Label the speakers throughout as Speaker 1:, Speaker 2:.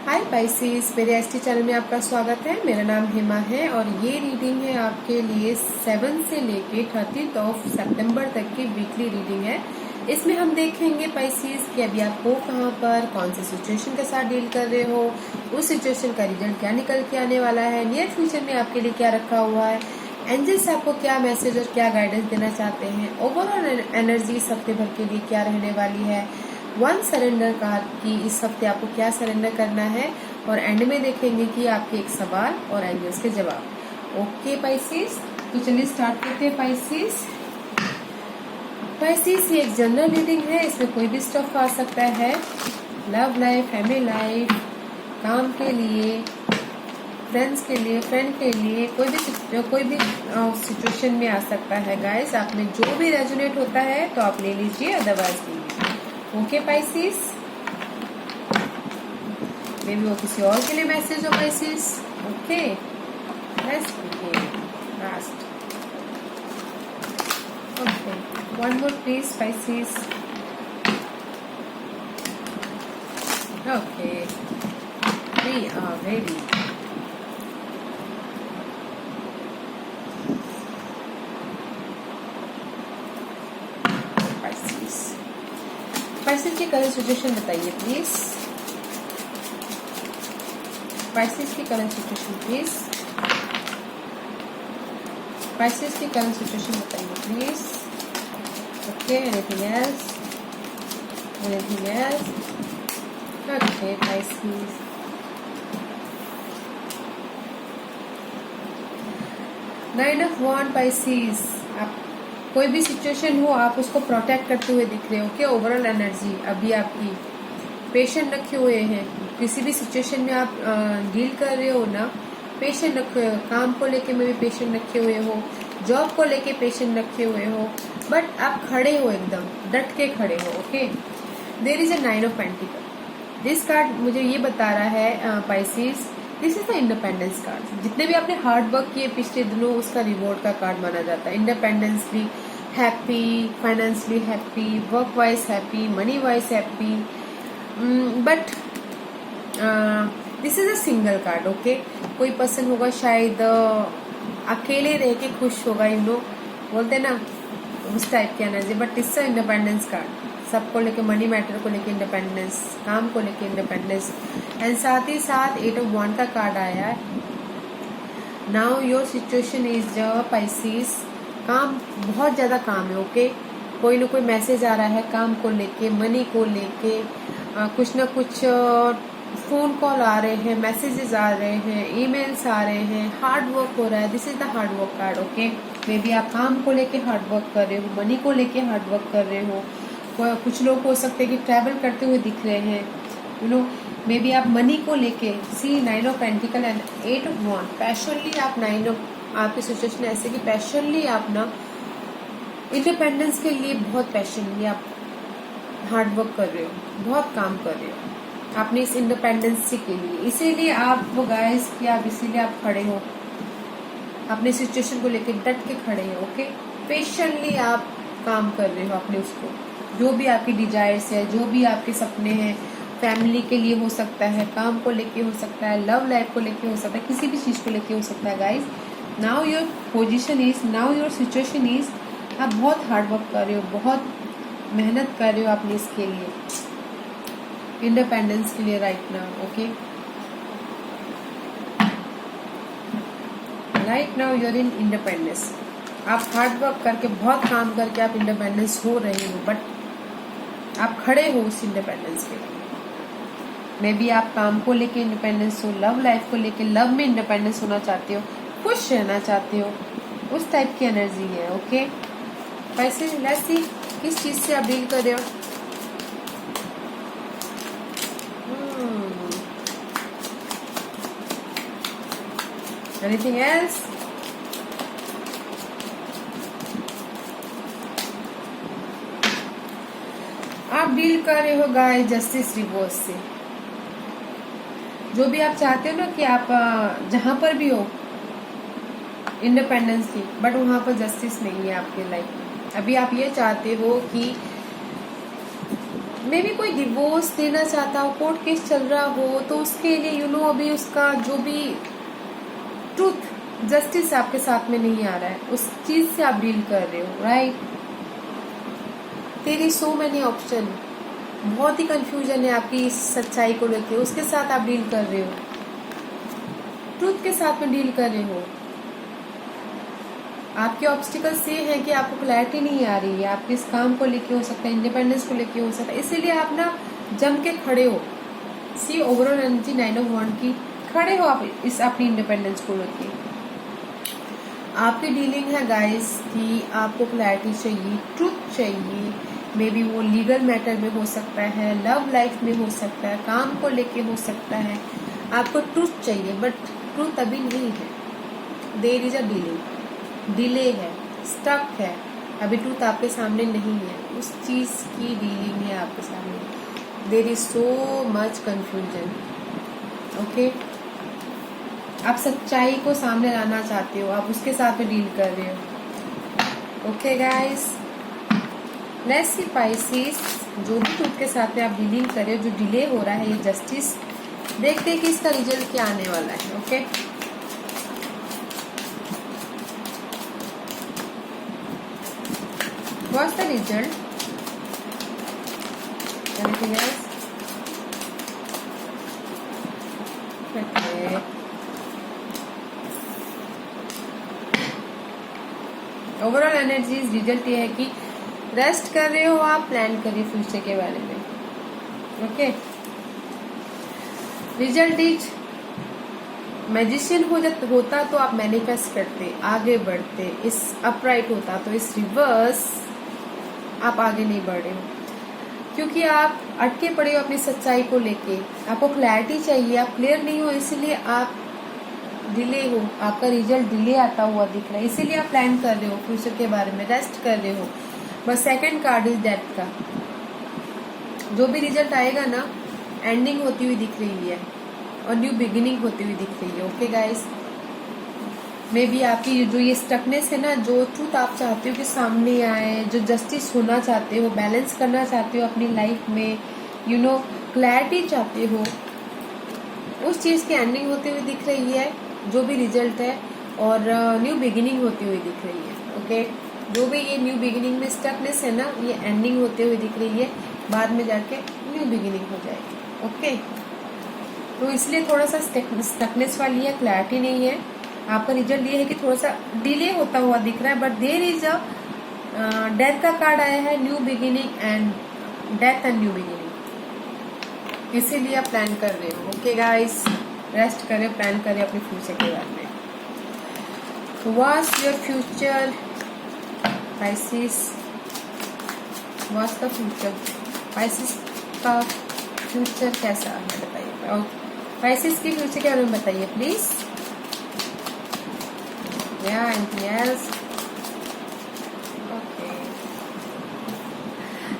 Speaker 1: हाय Pisces, मेरे ST channel में आपका स्वागत है। मेरा नाम हेमा है और ये रीडिंग है आपके लिए 7 से लेके 30 सितंबर तक की वीकली रीडिंग है। इसमें हम देखेंगे पाइसेस कि अभी आप हो कहाँ पर, कौन सी सिचुएशन के साथ डील कर रहे हो, उस सिचुएशन का रिजल्ट क्या निकल के आने वाला है, नियर फ्यूचर में आपके लिए क्या रखा हुआ है, एंजल्स आपको क्या मैसेज और क्या गाइडेंस देना चाहते हैं, ओवरऑल एनर्जी इस हफ्ते भर के लिए क्या रहने वाली है, वन सरेंडर कार्ड की इस हफ्ते आपको क्या सरेंडर करना है, और एंड में देखेंगे कि आपके एक सवाल और एंजल्स के जवाब। ओके पाइसेस, तो चलिए स्टार्ट करते हैं पाइसेस। पाइसेस ये एक जनरल रीडिंग है, इसमें कोई भी स्टफ आ सकता है। लव लाइफ, फैमिली लाइफ, काम के लिए, फ्रेंड्स के लिए, फ्रेंड के लिए, कोई भी सिचुएशन में आ सकता है गाइस। आप में जो भी रेजोनेट होता है तो आप ले लीजिए, अदरवाइज लीजिए। ओके पाइसेस, मे बी वो किसी और के लिए मैसेज हो Pisces. Okay, let's begin last. Okay, one more please Pisces. Okay, we are ready. Pisces की करंट सिचुएशन बताइए प्लीज। पाइसेस की करंट सिचुएशन प्लीज। पाइसेस की करंट सिचुएशन बताइए please. Okay, anything else? Anything else? Okay Pisces, nine of wand Pisces. आप कोई भी situation हो, आप उसको प्रोटेक्ट करते हुए दिख रहे हो। क्या ओवरऑल एनर्जी अभी आपकी पेशेंट रखे हुए हैं। किसी भी सिचुएशन में आप डील कर रहे हो ना, पेशेंट रखे हो। काम को लेके में भी पेशेंट रखे हुए हो, जॉब को लेके पेशेंट रखे हुए हो, बट आप खड़े हो, एकदम डट के खड़े हो। Okay, there is a nine of pentacle. This card मुझे ये बता रहा है Pisces, this is the independence card. जितने भी आपने हार्ड वर्क किए पिछले दिनों, उसका रिवॉर्ड का कार्ड माना जाता है। Independently happy, financially happy, work wise happy, money wise happy, but this is a single card. Okay, कोई पर्सन होगा शायद अकेले रह के खुश होगा, यू नो, बोलते ना उस टाइप की energy. But it's a independence card. सबको लेके, मनी मैटर को लेके इंडिपेंडेंस, काम को लेके इंडिपेंडेंस, एंड साथ ही साथ 8 ऑफ वॉन्ड का कार्ड आया है। Now your situation is Pisces, काम, बहुत ज्यादा काम है। ओके, कोई ना कोई मैसेज आ रहा है काम को लेके, मनी को लेके, कुछ ना कुछ फोन कॉल आ रहे हैं, मैसेजेस आ रहे हैं, ईमेल्स आ रहे हैं, हार्ड वर्क हो रहा है। This is the hard work card. Okay, may be आप काम को लेके हार्ड वर्क कर रहे हो, मनी को लेके हार्ड वर्क कर रहे हो। कुछ लोग हो सकते हैं कि ट्रैवल करते हुए दिख रहे हैं, यू नो, मे बी आप मनी को लेके, see nine of pentacles and 8 of wand. Passionately आप आपकी सिचुएशन ऐसे कि पैशनली आप ना इंडिपेंडेंस के लिए बहुत पैशनली आप हार्ड वर्क कर रहे हो, बहुत काम कर रहे हो आपने इस इंडिपेंडेंसी के लिए। इसीलिए आप वो गाइस कि आप इसीलिए आप खड़े हो, अपने सिचुएशन को लेके डट के खड़े हो। ओके, पेशेंटली आप काम कर रहे हो अपने उसको, जो भी आपकी डिजायर्स है, जो भी आपके सपने हैं, फैमिली के लिए हो सकता है, काम को लेके हो सकता है, लव लाइफ को लेके हो सकता है, किसी भी चीज को लेके हो सकता है guys. Now your position is, now your situation is, आप बहुत हार्ड वर्क कर रहे हो, बहुत मेहनत कर रहे हो अपने इसके लिए, इंडिपेंडेंस के लिए right now. Okay, right now you're in independence. आप हार्ड वर्क करके, बहुत काम करके आप इंडिपेंडेंस हो रहे हो, बट आप खड़े हो उस इंडिपेंडेंस के लिए। मे बी आप काम को लेके इंडिपेंडेंस हो, लव लाइफ को लेके, लव में इंडिपेंडेंस होना चाहते हो, खुश रहना चाहते हो, उस टाइप की एनर्जी है। ओके, वैसे लेट्स सी किस चीज से आप डील कर रहे हो। Anything else? आप डील कर रहे हो गाइस जस्टिस रिवर्स से। जो भी आप चाहते हो ना कि आप जहां पर भी हो इंडिपेंडेंस की, बट वहां पर जस्टिस नहीं है आपके लाइफ में। अभी आप ये चाहते हो कि मे भी कोई डिवोर्स देना चाहता हो, कोर्ट केस चल रहा हो, तो उसके लिए अभी उसका जो भी ट्रूथ जस्टिस आपके साथ में नहीं आ रहा है, उस चीज से आप डील कर रहे हो, राइट। तेरी सो मैनी ऑप्शन, बहुत ही कंफ्यूजन है आपकी इस सच्चाई को लेके, उसके साथ आप डील कर रहे हो, ट्रूथ के साथ में डील कर रहे हो। आपके ऑब्स्टिकल्स ये है कि आपको क्लैरिटी नहीं आ रही है, आपके इस काम को लेके हो सकता है, इंडिपेंडेंस को लेके हो सकता है, इसीलिए आप ना जम के खड़े हो। सी ओवरऑल एनर्जी 9 ऑफ वांड की, खड़े हो आप इस अपनी इंडिपेंडेंस को लेके। आपकी डीलिंग है गाइस कि आपको क्लैरिटी चाहिए, ट्रूथ चाहिए, मे बी वो लीगल मैटर में हो सकता है, लव लाइफ में हो सकता है, काम को लेके हो सकता है, आपको ट्रूथ चाहिए, बट ट्रूथ अभी नहीं है। There is a dealing, delay है, स्टक है, अभी ट्रूथ आपके सामने नहीं है, उस चीज की डीलिंग है आपके सामने। There is so much confusion, okay. आप सच्चाई को सामने लाना चाहते हो, आप उसके साथ में डील कर रहे हो, okay guys. Let's see Pisces, जो भी ट्रूथ के साथ में आप डीलिंग कर रहे हो, जो डिले हो रहा है, ये जस्टिस, देखते हैं कि इसका रिजल्ट क्या आने वाला है, okay. What's the result? Anything else? Okay. Overall energies result ये है कि रेस्ट कर रहे हो आप, प्लान करिए फ्यूचर के बारे में, ओके। रिजल्ट इज मैजिशियन होता तो आप मैनिफेस्ट करते, आगे बढ़ते, इस अपराइट होता तो इस रिवर्स आप आगे नहीं बढ़ रहे हो, क्योंकि आप अटके पड़े हो अपनी सच्चाई को लेके, आपको क्लैरिटी चाहिए, आप क्लियर नहीं हो, इसीलिए आप डिले हो, आपका रिजल्ट डिले आता हुआ दिख रहा है, इसीलिए आप प्लान कर रहे हो फ्यूचर के बारे में, रेस्ट कर रहे हो। बस सेकंड कार्ड इज डेथ का, जो भी रिजल्ट आएगा ना, एंडिंग होती हुई दिख रही है और न्यू बिगिनिंग होती हुई दिख रही है, ओके गाइस। मे बी आपकी जो ये स्टकनेस है ना, जो ट्रूथ आप चाहते हो कि सामने आए, जो जस्टिस होना चाहते हो, बैलेंस करना चाहते हो अपनी लाइफ में, क्लैरिटी चाहते हो, उस चीज की एंडिंग होती हुई दिख रही है, जो भी रिजल्ट है, और न्यू बिगिनिंग होती हुई दिख रही है, ओके। जो भी ये न्यू बिगिनिंग में स्टकनेस है ना, ये एंडिंग होते हुए दिख रही है, बाद में जाके न्यू बिगिनिंग हो जाएगी, ओके। तो इसलिए थोड़ा सा स्टकनेस वाली है, क्लैरिटी नहीं है। आपका रिजल्ट ये है कि थोड़ा सा डिले होता हुआ दिख रहा है, but there is a death का कार्ड आया है, new beginning and death and new beginning, इसीलिए आप प्लान कर रहे हो, ओके गाइस। रेस्ट करें, प्लान करें अपने फ्यूचर के बारे में। What's your future Pisces, what's the future Pisces का फ्यूचर कैसा है बताइए, और पाइसेस की फ्यूचर के बारे में बताइए please. Yeah, anything else? Okay.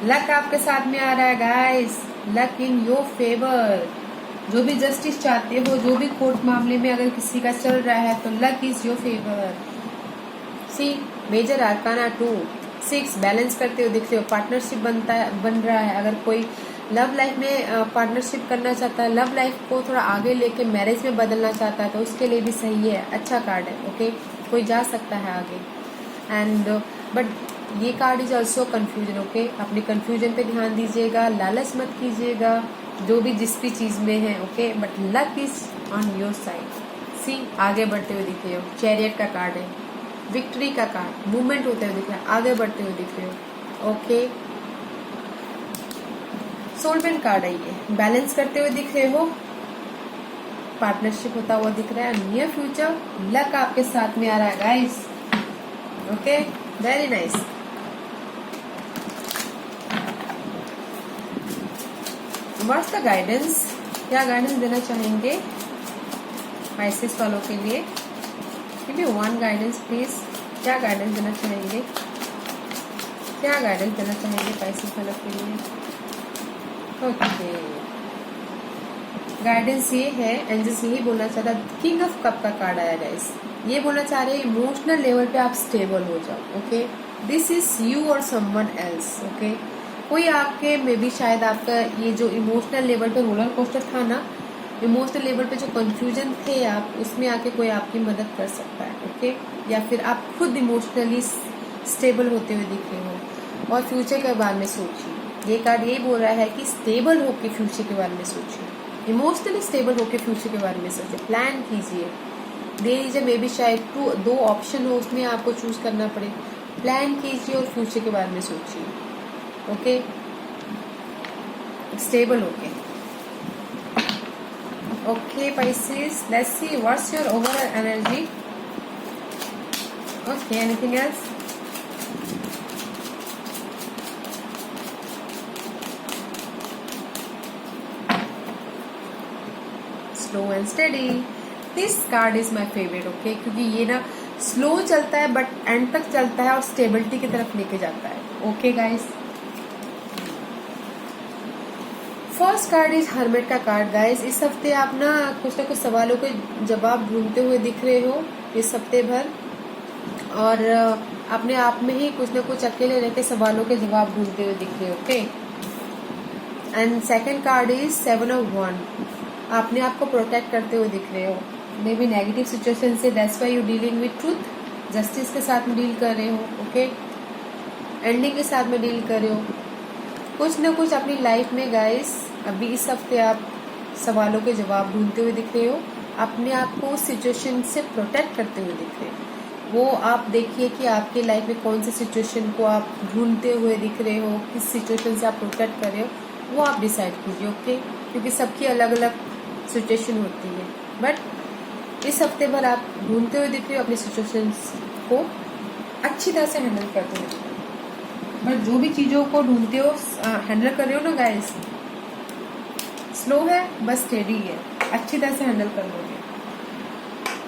Speaker 1: Luck आपके साथ में आ रहा है guys, luck in your favour. जो भी जस्टिस चाहते हो, जो भी कोर्ट मामले में अगर किसी का चल रहा है, तो luck is your favour. See major arcana 2 6 balance करते हुए दिख रहे हो, पार्टनरशिप बन रहा है। अगर कोई लव लाइफ में पार्टनरशिप करना चाहता है, लव लाइफ को थोड़ा आगे लेके मैरिज में बदलना चाहता है, तो उसके लिए भी सही है, अच्छा कार्ड है, ओके। कोई जा सकता है आगे, एंड बट ये card is also confusion, okay. अपनी कंफ्यूजन पे ध्यान दीजिएगा, लालच मत कीजिएगा जो भी जिस भी चीज में है, okay. But luck is on your side. See आगे बढ़ते हुए दिख रहे हो, चैरियट का कार्ड है, विक्ट्री का कार्ड, मूवमेंट होते हुए दिख रहा है, आगे बढ़ते हुए दिख रहे हो, ओके। सोलमेंट कार्ड है ये, बैलेंस करते हुए दिख रहे हो, पार्टनरशिप होता हुआ दिख रहा है, नियर फ्यूचर लक आपके साथ में आ रहा है guys, okay. Very nice. What's the guidance, क्या गाइडेंस देना चाहेंगे पाइसेस वालों के लिए? Give me one guidance please. क्या गाइडेंस देना चाहेंगे, क्या गाइडेंस देना चाहेंगे पाइसेस वालों के लिए? ओके, गाइडेंस ये है, एंजल्स यही बोलना चाहता, किंग ऑफ कप का कार्ड आया गाइस। ये बोलना चाह रहे हैं इमोशनल लेवल पे आप स्टेबल हो जाओ, ओके। दिस इज यू और समवन एल्स, ओके। कोई आपके मे बी शायद आपका ये जो इमोशनल लेवल पे रोलर कोस्टर था ना, इमोशनल लेवल पे जो कंफ्यूजन थे आप, उसमें आके कोई आपकी मदद कर सकता है। ओके, या फिर आप खुद इमोशनली स्टेबल होते हुए दिख रहे हो और फ्यूचर के बारे में सोचिए। ये कार्ड यही बोल रहा है कि स्टेबल होके फ्यूचर के बारे में सोचिए, इमोशनली स्टेबल होके फ्यूचर के बारे में सोचिए, प्लान कीजिए। दे दीजिए, मे बी शायद दो ऑप्शन हो, उसमें आपको चूज करना पड़े। प्लान कीजिए और फ्यूचर के बारे में सोचिए। ओके, स्टेबल होके। Okay Pisces, let's see what's your overall energy. Okay, anything else? Slow and steady. This card is my favorite. Okay, क्योंकि ये ना स्लो चलता है बट एंड तक चलता है और स्टेबिलिटी की तरफ लेके जाता है। Okay guys, first card is hermit का कार्ड। गाइस, इस हफ्ते आप ना कुछ सवालों के जवाब ढूंढते हुए दिख रहे हो इस हफ्ते भर, और अपने आप में ही कुछ ना कुछ अकेले रह के सवालों के जवाब ढूंढते हुए दिख रहे हो। Okay, and second card is 7 of Wands। अपने आप को प्रोटेक्ट करते हुए दिख रहे हो, मे बी नेगेटिव सिचुएशन से, that's why you dealing with truth. Justice के साथ में डील कर रहे हो। ओके, एंडिंग के साथ में डील कर रहे हो। कुछ ना कुछ अपनी लाइफ में गाइस अभी इस हफ्ते आप सवालों के जवाब ढूंढते हुए दिख रहे हो, अपने आप को सिचुएशन से प्रोटेक्ट करते हुए दिख रहे हो। वो आप देखिए कि आपकी लाइफ में कौन सी सिचुएशन को आप ढूंढते हुए दिख रहे हो, किस सिचुएशन से आप प्रोटेक्ट कर रहे हो, वो आप डिसाइड कीजिए। ओके, क्योंकि सबकी अलग अलग सिचुएशन होती है, बट इस हफ्ते भर आप ढूंढते हुए दिख रहे हो, अपनी सिचुएशंस को अच्छी तरह से हैंडल करते हुए। बट जो भी चीज़ों को ढूंढते हो, हैंडल कर रहे हो ना गाइस, स्लो है बस स्टेडी है, अच्छी तरह से हैंडल कर लोगे।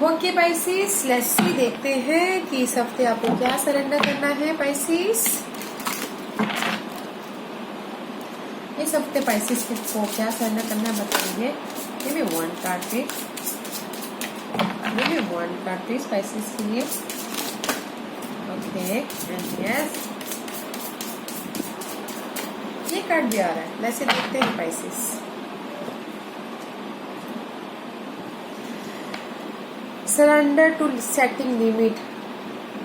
Speaker 1: ओके पाइसिस, लेट्स सी, देखते हैं कि इस हफ्ते आपको क्या सरेंडर करना है। पाइसिस, इस हफ्ते पाइसिस को क्या सरेंडर करना है बताइए। ये भी वन कार्ड पे, ये भी वन कार्ड पे पाइसिस के लिए। ओके, यस, ये कार्ड भी आ रहा है। वैसे देखते हैं Pisces. Surrender to setting limit.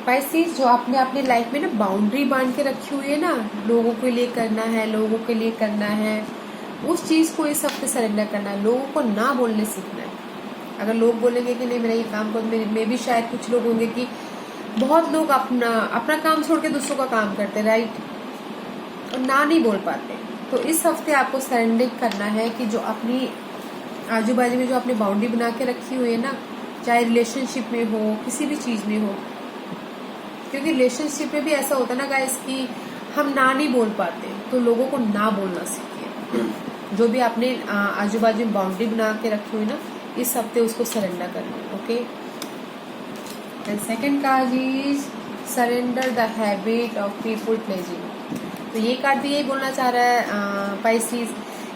Speaker 1: Pisces, जो आपने अपनी लाइफ में ना बाउंड्री बांध के रखी हुई है ना, लोगों के लिए करना है, लोगों के लिए करना है, उस चीज को इस हफ्ते सरेंडर करना है। लोगों को ना बोलने सीखना है। अगर लोग बोलेंगे कि नहीं मेरा ये काम करो, में भी शायद कुछ लोग होंगे कि बहुत लोग अपना काम छोड़ के दूसरों का काम करते, राइट, और ना नहीं बोल पाते। तो इस हफ्ते आपको सरेंडर करना है कि जो अपनी आजू बाजू में जो आपने बाउंड्री बना के रखी हुई है ना, चाहे रिलेशनशिप में हो, किसी भी चीज में हो, क्योंकि रिलेशनशिप में भी ऐसा होता है ना गाइस कि हम ना नहीं बोल पाते, तो लोगों को ना बोलना सीखिए। जो भी आपने आजू बाजू में बाउंड्री बना के रखी हुई ना, इस हफ्ते उसको सरेंडर करना है। Okay, and second card is surrender the habit of people pledging. तो ये कार्ड भी यही बोलना चाह रहा है पाइसिस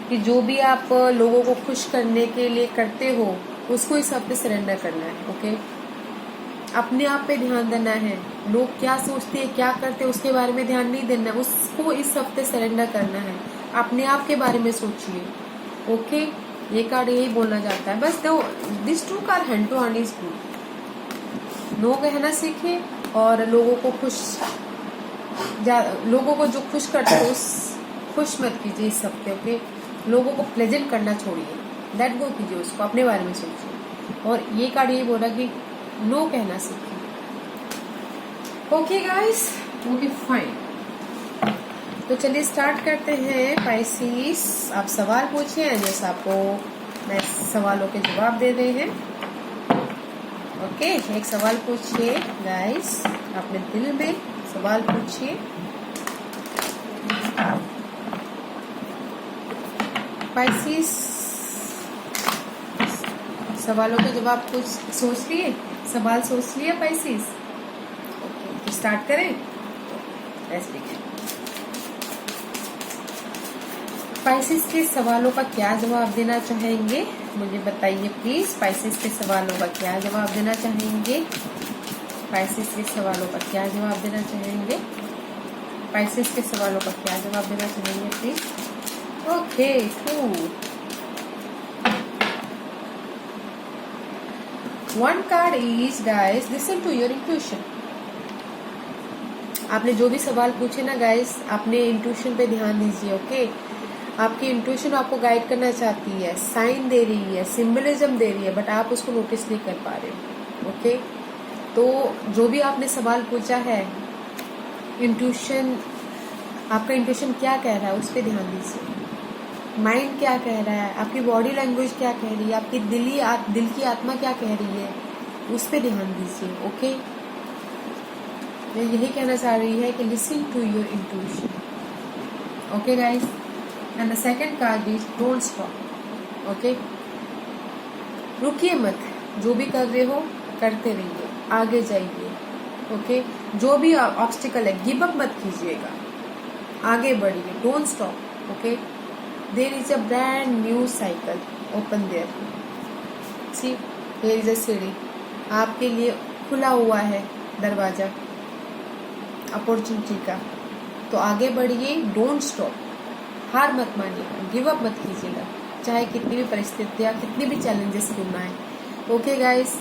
Speaker 1: कि जो भी आप लोगों को खुश करने के लिए करते हो, उसको इस हफ्ते सरेंडर करना है। ओके, अपने आप पे ध्यान देना है। लोग क्या सोचते हैं, क्या करते हैं, उसके बारे में ध्यान नहीं देना, उसको इस हफ्ते सरेंडर करना है। अपने आप के बारे में सोचिए। ओके, ये कार्ड यही बोलना चाहता है। बस दो this two card hand to hand is good. No कहना सीखिए और लोगों को लोगों को जो खुश करते हो उस खुश मत कीजिए इस हफ्ते। ओके, लोगों को प्लेजेंट करना छोड़िए, लेट गो कीजिए, उसको अपने बारे में सोचिए। और ये कार्ड यही बोला कि नो कहना सीखिए। ओके गाइस, ओके फाइन, तो चलिए स्टार्ट करते हैं। पाइसिस, आप सवाल पूछिए, जैसे आपको मैं सवालों के जवाब दे रहे हैं। ओके, एक सवाल पूछिए गाइस, अपने दिल में सवाल पूछिए। पाइसिस, सवालों के जवाब कुछ सोच लिए, सवाल सोच लिए पाइसिस? ओके, तो स्टार्ट करें। पाइसिस के सवालों का क्या जवाब देना चाहेंगे मुझे बताइए प्लीज। पाइसिस के सवालों का क्या जवाब देना चाहेंगे? पाइसिस के सवालों का क्या जवाब देना चाहेंगे? पाइसेस के सवालों का क्या जवाब देना चाहेंगे please. Okay, 2 1 card is guys listen to your intuition. आपने जो भी सवाल पूछे ना गाइस, आपने इंट्यूशन पे ध्यान दीजिए। ओके, आपकी इंट्यूशन आपको गाइड करना चाहती है, साइन दे रही है, सिंबलिज्म दे रही है, बट आप उसको नोटिस नहीं कर पा रहे। ओके, तो जो भी आपने सवाल पूछा है, इंट्यूशन, आपका इंट्यूशन क्या कह रहा है उस पर ध्यान दीजिए। माइंड क्या कह रहा है, आपकी बॉडी लैंग्वेज क्या कह रही है, आपकी दिल की आत्मा क्या कह रही है, उस पर ध्यान दीजिए। ओके, मैं यही कहना चाह रही है कि listen to your intuition. Okay guys, and the second card is don't stop. Okay, रुकिए मत, जो भी कर रहे हो करते रहिए, आगे जाइए। ओके, जो भी ऑब्स्टिकल है गिव अप मत कीजिएगा, आगे बढ़िए, don't stop. Okay, there is a brand new cycle open there. See, there is a सीढ़ी, आपके लिए खुला हुआ है दरवाजा अपॉर्चुनिटी का, तो आगे बढ़िए, डोंट स्टॉप, हार मत मानिएगा, गिव अप मत कीजिएगा, चाहे कितनी भी परिस्थितियाँ, कितनी भी चैलेंजेस क्यों ना आए। Okay guys,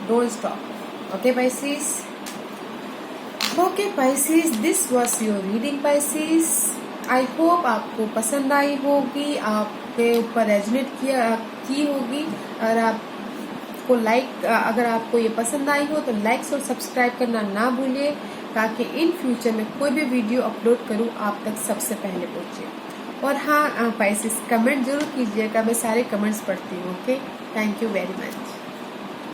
Speaker 1: don't stop. Okay Pisces, okay Pisces, this was your reading Pisces। I hope आपको पसंद आई होगी, आपके ऊपर रेजोनेट की होगी, और आपको अगर आपको ये पसंद आई हो तो लाइक्स और सब्सक्राइब करना ना भूलिए, ताकि इन फ्यूचर में कोई भी वीडियो अपलोड करूं आप तक सबसे पहले पहुंचे। और हाँ Pisces, कमेंट जरूर कीजिएगा, मैं सारे कमेंट्स पढ़ती हूँ। Okay, thank you very much.